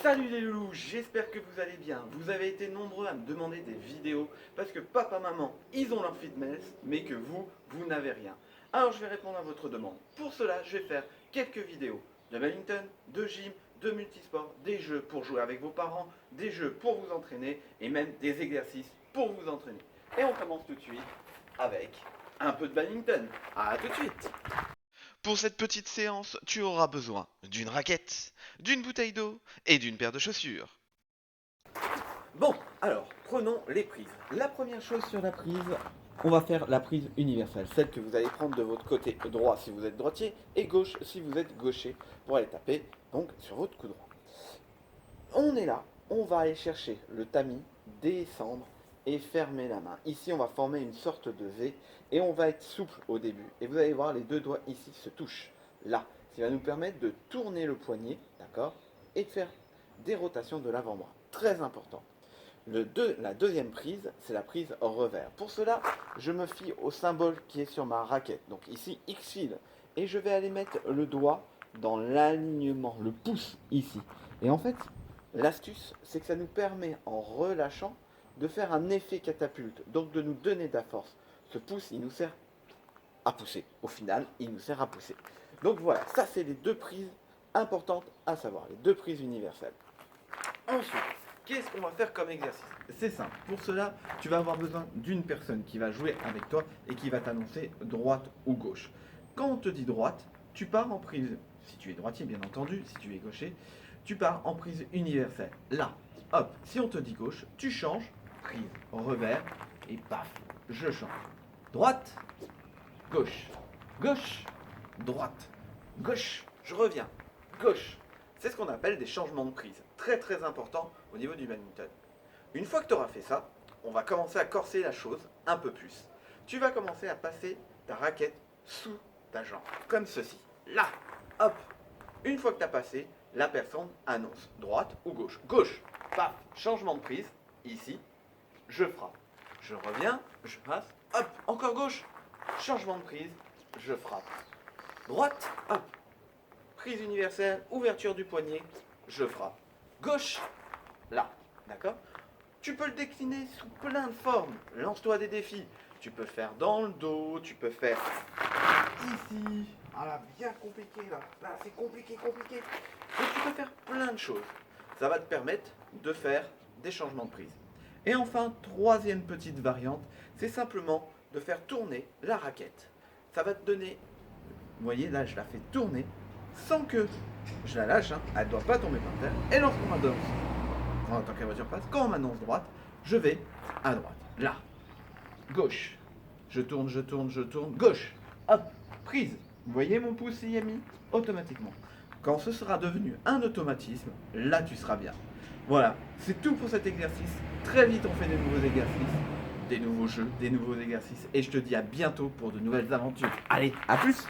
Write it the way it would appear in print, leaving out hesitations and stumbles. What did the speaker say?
Salut les loulous, j'espère que vous allez bien. Vous avez été nombreux à me demander des vidéos parce que papa, maman, ils ont leur fitness, mais que vous n'avez rien. Alors je vais répondre à votre demande. Pour cela, je vais faire quelques vidéos de badminton, de gym, de multisport, des jeux pour jouer avec vos parents, des jeux pour vous entraîner et même des exercices pour vous entraîner. Et on commence tout de suite avec un peu de badminton. À tout de suite. Pour cette petite séance, tu auras besoin d'une raquette, d'une bouteille d'eau et d'une paire de chaussures. Bon, alors, prenons les prises. La première chose sur la prise, on va faire la prise universelle, celle que vous allez prendre de votre côté droit si vous êtes droitier et gauche si vous êtes gaucher pour aller taper donc sur votre coup droit. On est là, on va aller chercher le tamis, descendre et fermer la main. Ici, on va former une sorte de V et on va être souple au début. Et vous allez voir, les deux doigts ici se touchent. Là, ce qui va nous permettre de tourner le poignet, d'accord, et de faire des rotations de l'avant-bras. Très important. La deuxième prise, c'est la prise au revers. Pour cela, je me fie au symbole qui est sur ma raquette. Donc ici, X-Fil. Et je vais aller mettre le doigt dans l'alignement, le pouce ici. Et en fait, l'astuce, c'est que ça nous permet, en relâchant, de faire un effet catapulte. Donc de nous donner de la force. Ce pouce, il nous sert à pousser. Au final, il nous sert à pousser. Donc voilà, ça c'est les deux prises importantes à savoir. Les deux prises universelles. Ensuite, qu'est-ce qu'on va faire comme exercice? C'est simple. Pour cela, tu vas avoir besoin d'une personne qui va jouer avec toi et qui va t'annoncer droite ou gauche. Quand on te dit droite, tu pars en prise, si tu es droitier bien entendu, si tu es gaucher, tu pars en prise universelle. Là, hop, si on te dit gauche, tu changes, prise, revers, et paf, je change. Droite, gauche, gauche, droite, gauche, je reviens, gauche. C'est ce qu'on appelle des changements de prise. Très très important au niveau du badminton. Une fois que tu auras fait ça, on va commencer à corser la chose un peu plus. Tu vas commencer à passer ta raquette sous ta jambe, comme ceci. Là, hop. Une fois que tu as passé, la personne annonce droite ou gauche. Gauche, paf, changement de prise, ici, je frappe. Je reviens, je passe, hop, encore gauche, changement de prise, je frappe. Droite, hop, prise universelle, ouverture du poignet, je frappe. Gauche, là, d'accord? Tu peux le décliner sous plein de formes. Lance-toi des défis. Tu peux faire dans le dos, tu peux faire ici. Ah là, bien compliqué là. Là, c'est compliqué, compliqué. Et tu peux faire plein de choses. Ça va te permettre de faire des changements de prise. Et enfin, troisième petite variante, c'est simplement de faire tourner la raquette. Ça va te donner, vous voyez là, je la fais tourner sans que je la lâche, hein. Elle ne doit pas tomber par terre. Et lorsqu'on m'annonce, tant que la voiture passe, quand on m'annonce droite, je vais à droite. Là, gauche, je tourne, je tourne, je tourne, gauche, hop, prise. Vous voyez mon pouce y est mis automatiquement. Quand ce sera devenu un automatisme, là tu seras bien. Voilà, c'est tout pour cet exercice. Très vite on fait de nouveaux exercices, des nouveaux jeux, des nouveaux exercices. Et je te dis à bientôt pour de nouvelles aventures. Allez, à plus!